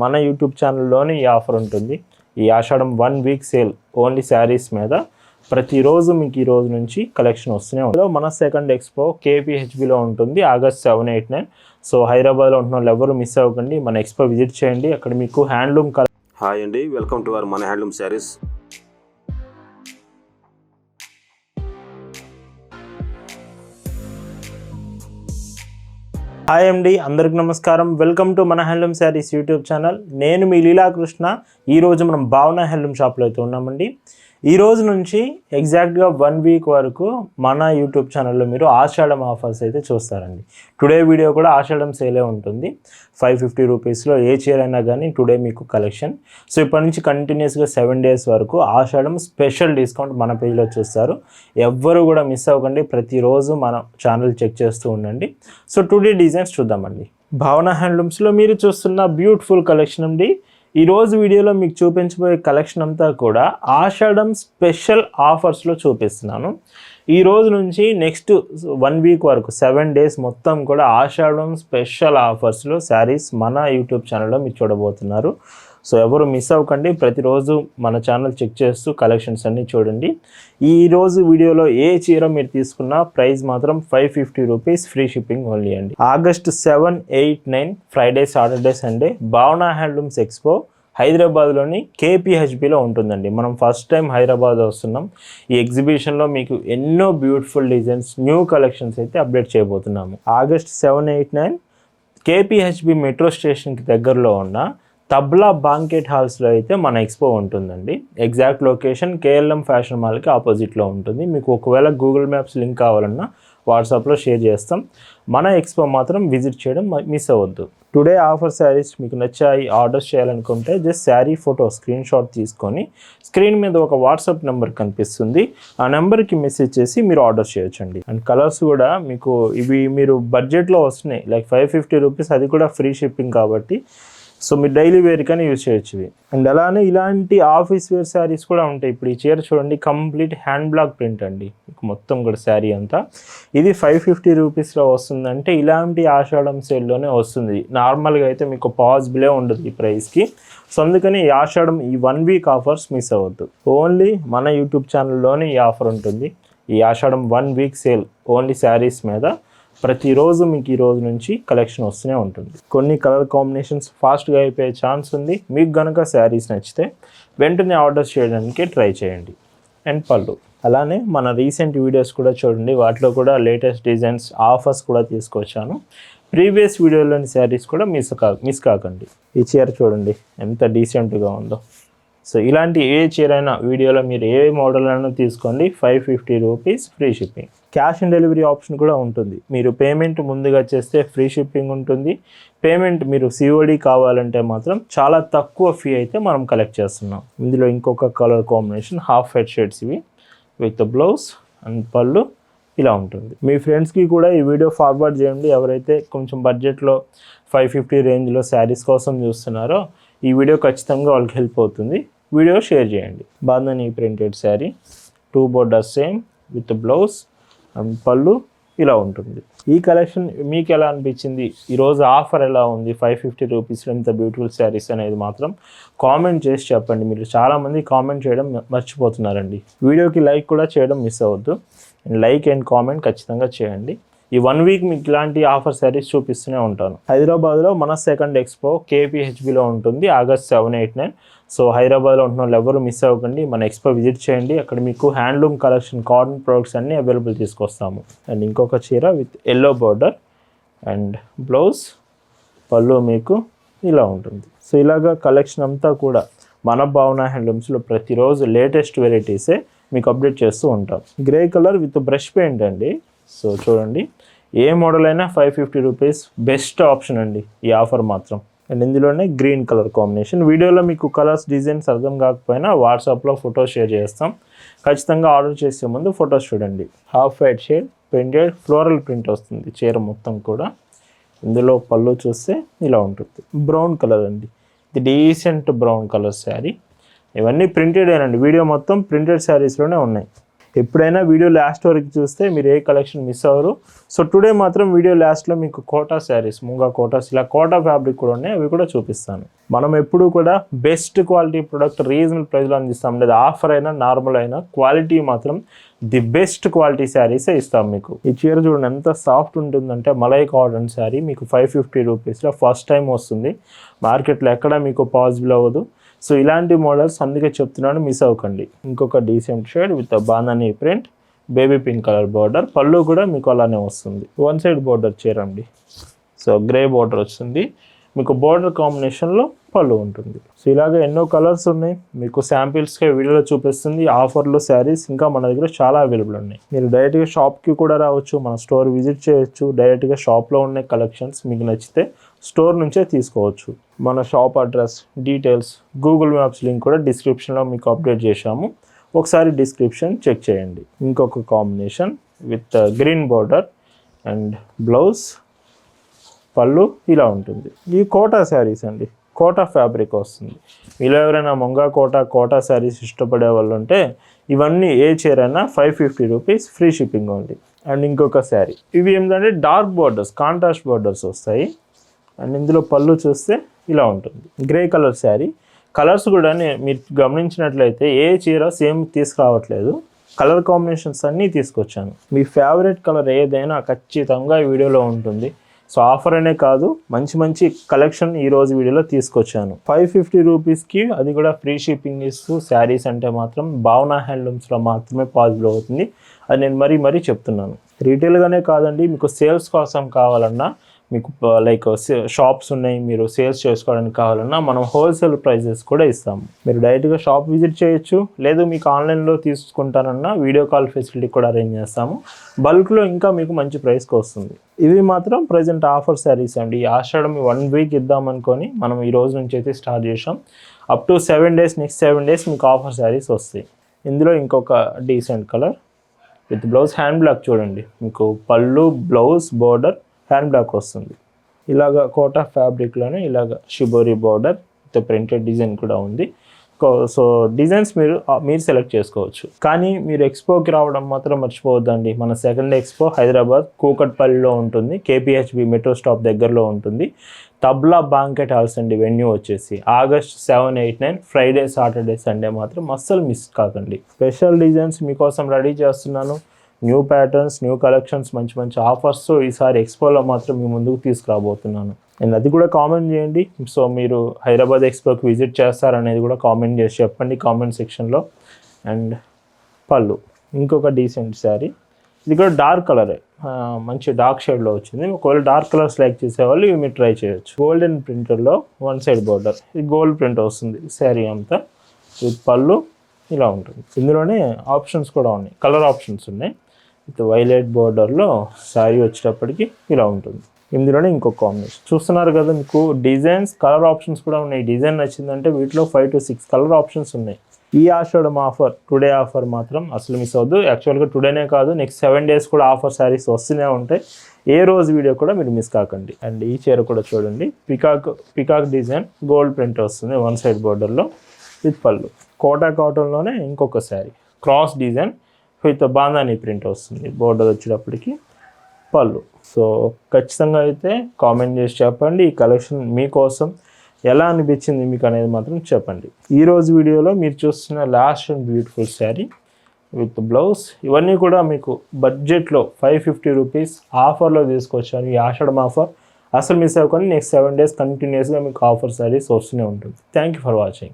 మన యూట్యూబ్ ఛానల్లోనే ఈ ఆఫర్ ఉంటుంది. ఈ ఆషాఢం 1 వీక్ సేల్ ఓన్లీ శారీస్ మీద. ప్రతిరోజు మీకు ఈ రోజు నుంచి కలెక్షన్ వస్తూనే ఉంటుంది. మన సెకండ్ ఎక్స్పో కేపీహెచ్బిలో ఉంటుంది ఆగస్ట్ 7, 8, 9. సో హైదరాబాద్లో ఉంటున్న వాళ్ళు ఎవరు మిస్ అవ్వకండి, మన ఎక్స్పో విజిట్ చేయండి. అక్కడ మీకు హ్యాండ్లూమ్ హాయ్ అండి, వెల్కమ్ టు అవర్ మన హ్యాండ్లూమ్ శారీస్. హాయ్ అండి, అందరికి నమస్కారం. వెల్కమ్ టు మన హ్యాండ్లూమ్ శారీస్ యూట్యూబ్ ఛానల్. నేను మీ లీలాకృష్ణ. ఈరోజు మనం భావన హ్యాండ్లూమ్ షాప్లో అయితే ఉన్నామండి. ఈ రోజు నుంచి ఎగ్జాక్ట్గా 1 వీక్ వరకు మన యూట్యూబ్ ఛానల్లో మీరు ఆషాఢం ఆఫర్స్ అయితే చూస్తారండి. టుడే వీడియో కూడా ఆషాఢం సేలే ఉంటుంది. 550 రూపీస్లో ఏ చీర అయినా కానీ టుడే మీకు కలెక్షన్. సో ఇప్పటి నుంచి కంటిన్యూస్గా 7 డేస్ వరకు ఆషాఢం స్పెషల్ డిస్కౌంట్ మన పేజ్లో చూస్తారు. ఎవ్వరు కూడా మిస్ అవ్వకండి. ప్రతిరోజు మన ఛానల్ చెక్ చేస్తూ ఉండండి. సో టుడే డిజైన్స్ చూద్దామండి. భావన హ్యాండ్లూమ్స్లో మీరు చూస్తున్న బ్యూటిఫుల్ కలెక్షన్ అండి. ఈరోజు వీడియోలో మీకు చూపించబోయే కలెక్షన్ అంతా కూడా ఆషాఢం స్పెషల్ ఆఫర్స్లో చూపిస్తున్నాను. ఈ రోజు నుంచి నెక్స్ట్ 1 వీక్ వరకు 7 డేస్ మొత్తం కూడా ఆషాఢం స్పెషల్ ఆఫర్స్లో శారీస్ మన యూట్యూబ్ ఛానల్లో మీరు చూడబోతున్నారు. సో ఎవరు మిస్ అవ్వకండి. ప్రతిరోజు మన ఛానల్ చెక్ చేస్తూ కలెక్షన్స్ అన్నీ చూడండి. ఈరోజు వీడియోలో ఏ చీర మీరు తీసుకున్నా ప్రైస్ మాత్రం 550 రూపీస్, ఫ్రీ షిప్పింగ్ ఓన్లీ అండి. ఆగస్ట్ 7, 8, 9 ఫ్రైడే, సాటర్డే, సండే భావన హ్యాండ్లూమ్స్ ఎక్స్పో హైదరాబాద్లోని కేపీహెచ్బిలో ఉంటుందండి. మనం ఫస్ట్ టైం హైదరాబాద్ వస్తున్నాం. ఈ ఎగ్జిబిషన్లో మీకు ఎన్నో బ్యూటిఫుల్ డిజైన్స్, న్యూ కలెక్షన్స్ అయితే అప్డేట్ చేయబోతున్నాము. ఆగస్ట్ 7, 8, 9 కేపీహెచ్బి మెట్రో స్టేషన్కి దగ్గరలో ఉన్న తబ్లా బాంకెట్ హాల్స్లో అయితే మన ఎక్స్పో ఉంటుందండి. ఎగ్జాక్ట్ లొకేషన్ కేఎల్ఎం ఫ్యాషన్ మాల్కి ఆపోజిట్లో ఉంటుంది. మీకు ఒకవేళ గూగుల్ మ్యాప్స్ లింక్ కావాలన్నా వాట్సాప్లో షేర్ చేస్తాం. మన ఎక్స్పో మాత్రం విజిట్ చేయడం మిస్ అవ్వద్దు. టుడే ఆఫర్ శారీస్ మీకు నచ్చాయి, ఆర్డర్స్ చేయాలనుకుంటే just sari photo screen shot తీసుకొని స్క్రీన్ మీద ఒక వాట్సాప్ నెంబర్ కనిపిస్తుంది, ఆ నెంబర్కి మెసేజ్ చేసి మీరు ఆర్డర్ చేయొచ్చండి. అండ్ కలర్స్ కూడా మీకు ఇవి మీరు బడ్జెట్లో వస్తున్నాయి, లైక్ 550 రూపీస్, అది కూడా ఫ్రీ షిప్పింగ్ కాబట్టి. సో మీరు డైలీ వేర్ కానీ యూజ్ చేయొచ్చు ఇవి. అండ్ అలానే ఇలాంటి ఆఫీస్ వేర్ శారీస్ కూడా ఉంటాయి. ఇప్పుడు ఈ చీర చూడండి, కంప్లీట్ హ్యాండ్ బ్లాక్ ప్రింట్ అండి. మొత్తం కూడా శారీ అంతా ఇది 550 రూపీస్లో వస్తుందంటే ఇలాంటి ఆషాఢం సేల్లోనే వస్తుంది. నార్మల్గా అయితే మీకు పాసిబులే ఉండదు ఈ ప్రైస్కి. సో అందుకని ఈ ఆషాఢం ఈ 1 వీక్ ఆఫర్స్ మిస్ అవ్వద్దు. ఓన్లీ మన యూట్యూబ్ ఛానల్లోనే ఈ ఆఫర్ ఉంటుంది. ఈ ఆషాఢం 1 వీక్ సేల్ ఓన్లీ శారీస్ మీద. ప్రతిరోజు మీకు ఈ రోజు నుంచి కలెక్షన్ వస్తూనే ఉంటుంది. కొన్ని కలర్ కాంబినేషన్స్ ఫాస్ట్గా అయిపోయే ఛాన్స్ ఉంది. మీకు కనుక శారీస్ నచ్చితే వెంటనే ఆర్డర్స్ చేయడానికి ట్రై చేయండి. అండ్ పళ్ళు అలానే మన రీసెంట్ వీడియోస్ కూడా చూడండి, వాటిలో కూడా లేటెస్ట్ డిజైన్స్, ఆఫర్స్ కూడా తీసుకొచ్చాను. ప్రీవియస్ వీడియోలోని శారీస్ కూడా మిస్ కాకండి. ఈ చీర చూడండి ఎంత డీసెంట్గా ఉందో. సో ఇలాంటి ఏ చీర అయినా వీడియోలో మీరు ఏ మోడల్ అయినా తీసుకోండి, 550 rupees, free shipping. Cash on delivery option కూడా ఉంటుంది. మీరు పేమెంట్ ముందుగా చేస్తే ఫ్రీ షిప్పింగ్ ఉంటుంది. పేమెంట్ మీరు సిఓడి కావాలంటే మాత్రం చాలా తక్కువ ఫీ అయితే మనం కలెక్ట్ చేస్తున్నాం. ఇందులో ఇంకొక colour combination half white shades ఇవి విత్ బ్లౌజ్ అండ్ పళ్ళు ఇలా ఉంటుంది. మీ ఫ్రెండ్స్కి కూడా ఈ వీడియో ఫార్వర్డ్ చేయండి. ఎవరైతే కొంచెం బడ్జెట్లో 550 రేంజ్లో శారీస్ కోసం చూస్తున్నారో ఈ వీడియో ఖచ్చితంగా వాళ్ళకి హెల్ప్ అవుతుంది. వీడియో షేర్ చేయండి. Bandhani printed sari, 2 borders same with blouse and పళ్ళు ఇలా ఉంటుంది. ఈ కలెక్షన్ మీకు ఎలా అనిపించింది? ఈరోజు ఆఫర్ ఎలా ఉంది? 550 రూపీస్లో ఇంత బ్యూటిఫుల్ శారీస్ అనేది మాత్రం కామెంట్ చేసి చెప్పండి. మీరు చాలామంది కామెంట్ చేయడం మర్చిపోతున్నారండి. వీడియోకి లైక్ కూడా చేయడం మిస్ అవ్వద్దు. లైక్ అండ్ కామెంట్ ఖచ్చితంగా చేయండి. ఈ 1 వీక్ మీకు ఇలాంటి ఆఫర్ శారీస్ చూపిస్తూనే ఉంటాను. హైదరాబాద్లో మన సెకండ్ ఎక్స్పో కేపీహెచ్బిలో ఉంటుంది ఆగస్ట్ 7, 8, 9. సో హైదరాబాద్లో ఉంటున్న వాళ్ళు ఎవరు మిస్ అవ్వకండి, మన ఎక్స్పో విజిట్ చేయండి. అక్కడ మీకు హ్యాండ్లూమ్ కలెక్షన్, కాటన్ ప్రొడక్ట్స్ అన్నీ అవైలబుల్ తీసుకొస్తాము. అండ్ ఇంకొక చీర with yellow border and blouse, పళ్ళు మీకు ఇలా ఉంటుంది. సో ఇలాగా కలెక్షన్ అంతా కూడా మన భావన హ్యాండ్లూమ్స్లో ప్రతిరోజు లేటెస్ట్ వెరైటీసే మీకు అప్డేట్ చేస్తూ ఉంటాం. Grey colour with brush paint అండి. సో చూడండి, ఏ మోడల్ అయినా 550 రూపీస్, బెస్ట్ ఆప్షన్ అండి ఈ ఆఫర్ మాత్రం. అండ్ ఇందులోనే గ్రీన్ కలర్ కాంబినేషన్. వీడియోలో మీకు కలర్స్, డిజైన్స్ అర్థం కాకపోయినా వాట్సాప్లో ఫొటోస్ షేర్ చేస్తాం. ఖచ్చితంగా ఆర్డర్ చేసే ముందు ఫొటోస్ చూడండి. Half white shade printed floral print వస్తుంది చీర మొత్తం కూడా. ఇందులో పళ్ళు చూస్తే ఇలా ఉంటుంది. బ్రౌన్ కలర్ అండి, ఇది డీసెంట్ బ్రౌన్ కలర్ శారీ. ఇవన్నీ ప్రింటెడ్ ఏనండి. వీడియో మొత్తం ప్రింటెడ్ శారీస్లోనే ఉన్నాయి. ఎప్పుడైనా వీడియో లాస్ట్ వరకు చూస్తే మీరు ఏ కలెక్షన్ మిస్ అవ్వరు. సో టుడే మాత్రం వీడియో లాస్ట్లో మీకు కోటా శారీస్, ముంగా కోటాస్, ఇలా కోటా ఫ్యాబ్రిక్ కూడా ఉన్నాయి, అవి కూడా చూపిస్తాను. మనం ఎప్పుడూ కూడా బెస్ట్ క్వాలిటీ ప్రొడక్ట్ రీజనబుల్ ప్రైస్లో అందిస్తాం. లేదా ఆఫర్ అయినా నార్మల్ అయినా క్వాలిటీ మాత్రం ది బెస్ట్ క్వాలిటీ శారీసే ఇస్తాం మీకు. ఈ చీర చూడండి ఎంత సాఫ్ట్ ఉంటుందంటే, మలై కాటన్ శారీ మీకు 550 రూపీస్లో ఫస్ట్ టైం వస్తుంది. మార్కెట్లో ఎక్కడ మీకు పాసిబుల్ అవ్వదు. సో ఇలాంటి మోడల్స్ అందుకే చెప్తున్నాను, మిస్ అవ్వకండి. ఇంకొక decent shade with bandhani print, baby pink colour border, పళ్ళు కూడా మీకు అలానే వస్తుంది. వన్ సైడ్ బార్డర్ చీర అండి. సో గ్రే బార్డర్ వస్తుంది, మీకు బార్డర్ కాంబినేషన్లో పళ్ళు ఉంటుంది. సో ఇలాగ ఎన్నో కలర్స్ ఉన్నాయి, మీకు శాంపిల్స్గా వీడియోలో చూపిస్తుంది. ఆఫర్లో శారీస్ ఇంకా మన దగ్గర చాలా అవైలబుల్ ఉన్నాయి. మీరు డైరెక్ట్గా షాప్కి కూడా రావచ్చు, మన స్టోర్ విజిట్ చేయొచ్చు. డైరెక్ట్గా షాప్లో ఉన్న కలెక్షన్స్ మీకు నచ్చితే స్టోర్ నుంచే తీసుకోవచ్చు. మన shop address, details, Google maps link కూడా డిస్క్రిప్షన్లో మీకు అప్డేట్ చేశాము, ఒకసారి డిస్క్రిప్షన్ చెక్ చేయండి. ఇంకొక combination with green border and blouse, పళ్ళు ఇలా ఉంటుంది. ఈ కోటా శారీస్ అండి, కోటా ఫ్యాబ్రిక్ వస్తుంది. ఇలా ఎవరైనా ముంగా కోటా శారీస్ ఇష్టపడే వాళ్ళు ఉంటే ఇవన్నీ ఏ చీర అయినా 550 రూపీస్, ఫ్రీ షిప్పింగ్ ఉంది. అండ్ ఇంకొక శారీ, ఇవి ఏంటంటే డార్క్ బార్డర్స్, కాంట్రాస్ట్ బార్డర్స్ వస్తాయి. అండ్ ఇందులో పళ్ళు చూస్తే ఇలా ఉంటుంది. గ్రే కలర్ శారీ, కలర్స్ కూడా మీరు గమనించినట్లయితే ఏ చీర సేమ్ తీసుకురావట్లేదు, కలర్ కాంబినేషన్స్ అన్నీ తీసుకొచ్చాను. మీ ఫేవరెట్ కలర్ ఏదైనా ఖచ్చితంగా ఈ వీడియోలో ఉంటుంది. సో ఆఫర్ అనే కాదు, మంచి మంచి కలెక్షన్ ఈరోజు వీడియోలో తీసుకొచ్చాను. 550 రూపీస్కి, అది కూడా ఫ్రీ షిప్పింగ్ ఇస్తూ శారీస్ అంటే మాత్రం భావన హ్యాండ్లూమ్స్లో మాత్రమే పాసిబుల్ అవుతుంది. అది నేను మరీ చెప్తున్నాను. రీటైల్గానే కాదండి, మీకు సేల్స్ కోసం కావాలన్నా, మీకు లైక్ షాప్స్ ఉన్నాయి, మీరు సేల్స్ చేసుకోవడానికి కావాలన్నా మనం హోల్సేల్ ప్రైజెస్ కూడా ఇస్తాము. మీరు డైరెక్ట్గా షాప్ విజిట్ చేయొచ్చు, లేదు మీకు ఆన్లైన్లో తీసుకుంటారన్నా వీడియో కాల్ ఫెసిలిటీ కూడా అరేంజ్ చేస్తాము. బల్క్లో ఇంకా మీకు మంచి ప్రైస్కి వస్తుంది. ఇవి మాత్రం ప్రజెంట్ ఆఫర్ శారీస్ అండి. ఆషాఢం 1 వీక్ ఇద్దామనుకొని మనం ఈ రోజు నుంచి అయితే స్టార్ట్ చేసాం. Up to 7 days, next 7 days మీకు ఆఫర్ శారీస్ వస్తాయి. ఇందులో ఇంకొక decent colour with blouse, hand black చూడండి, మీకు పళ్ళు, బ్లౌజ్, బోర్డర్, హ్యాండ్ బ్లాక్ వస్తుంది. ఇలాగ కోటా ఫ్యాబ్రిక్లోనే ఇలాగ shibori border with printed design కూడా ఉంది. సో డిజైన్స్ మీరు సెలెక్ట్ చేసుకోవచ్చు. కానీ మీరు ఎక్స్పోకి రావడం మాత్రం మర్చిపోవద్దండి. మన సెకండ్ ఎక్స్పో హైదరాబాద్ కూకట్పల్లిలో ఉంటుంది, కేపీహెచ్బి మెట్రో స్టాప్ దగ్గరలో ఉంటుంది. తబ్లా బాంకెట్ హాల్స్ అండి వెన్యూ వచ్చేసి. ఆగస్ట్ 7, 8, 9 ఫ్రైడే, సాటర్డే, సండే మాత్రం అస్సలు మిస్ కాకండి. స్పెషల్ డిజైన్స్ మీకోసం రెడీ చేస్తున్నాను. న్యూ ప్యాటర్న్స్, న్యూ కలెక్షన్స్, మంచి ఆఫర్స్ ఈసారి ఎక్స్పోలో మాత్రం మీ ముందుకు తీసుకురాబోతున్నాను. అండ్ అది కూడా కామెంట్ చేయండి. సో మీరు హైదరాబాద్ ఎక్స్పోకి విజిట్ చేస్తారనేది కూడా కామెంట్ చేసి చెప్పండి కామెంట్ సెక్షన్లో. అండ్ పళ్ళు, ఇంకొక డీసెంట్ శారీ, ఇది కూడా డార్క్ కలరే, మంచి డార్క్ షేడ్లో వచ్చింది. ఒకవేళ డార్క్ కలర్ సెలెక్ట్ చేసేవాళ్ళు ఇవి మీరు ట్రై చేయొచ్చు. గోల్డెన్ ప్రింటర్లో వన్ సైడ్ బార్డర్, ఇది గోల్డ్ ప్రింట్ వస్తుంది శారీ అంతా. విత్ పళ్ళు ఇలా ఉంటుంది. ఇందులోనే ఆప్షన్స్ కూడా ఉన్నాయి, కలర్ ఆప్షన్స్ ఉన్నాయి. విత్ వైలెట్ బార్డర్లో శారీ వచ్చేటప్పటికి ఇలా ఉంటుంది. ఇందులోనే ఇంకొక కాంబినేషన్ చూస్తున్నారు కదా, మీకు డిజైన్స్, కలర్ ఆప్షన్స్ కూడా ఉన్నాయి. డిజైన్ నచ్చిందంటే వీటిలో 5 to 6 కలర్ ఆప్షన్స్ ఉన్నాయి. ఈ ఆషాఢం ఆఫర్, టుడే ఆఫర్ మాత్రం అసలు మిస్ అవ్వద్దు. యాక్చువల్గా టుడేనే కాదు, నెక్స్ట్ 7 డేస్ కూడా ఆఫర్ శారీస్ వస్తూనే ఉంటాయి. ఏ రోజు వీడియో కూడా మీరు మిస్ కాకండి. అండ్ ఈ చీర కూడా చూడండి, పికాక్ డిజైన్, గోల్డ్ ప్రింట్ వస్తుంది వన్ సైడ్ బార్డర్లో విత్ పళ్ళు. కోటా కాటన్లోనే ఇంకొక sari, cross design with bandhani print వస్తుంది. బోర్డర్ వచ్చేటప్పటికి పళ్ళు. సో ఖచ్చితంగా అయితే కామెంట్ చేసి చెప్పండి, ఈ కలెక్షన్ మీకోసం ఎలా అనిపించింది మీకు అనేది మాత్రం చెప్పండి. ఈరోజు వీడియోలో మీరు చూస్తున్న last and beautiful sari with blouse, ఇవన్నీ కూడా మీకు బడ్జెట్లో 550 రూపీస్ ఆఫర్లో తీసుకొచ్చాను. ఈ ఆషాఢం ఆఫర్ అసలు మిస్ అవ్వకుండా నెక్స్ట్ 7 డేస్ కంటిన్యూస్గా మీకు ఆఫర్ శారీస్ వస్తూనే ఉంటుంది. Thank you for watching.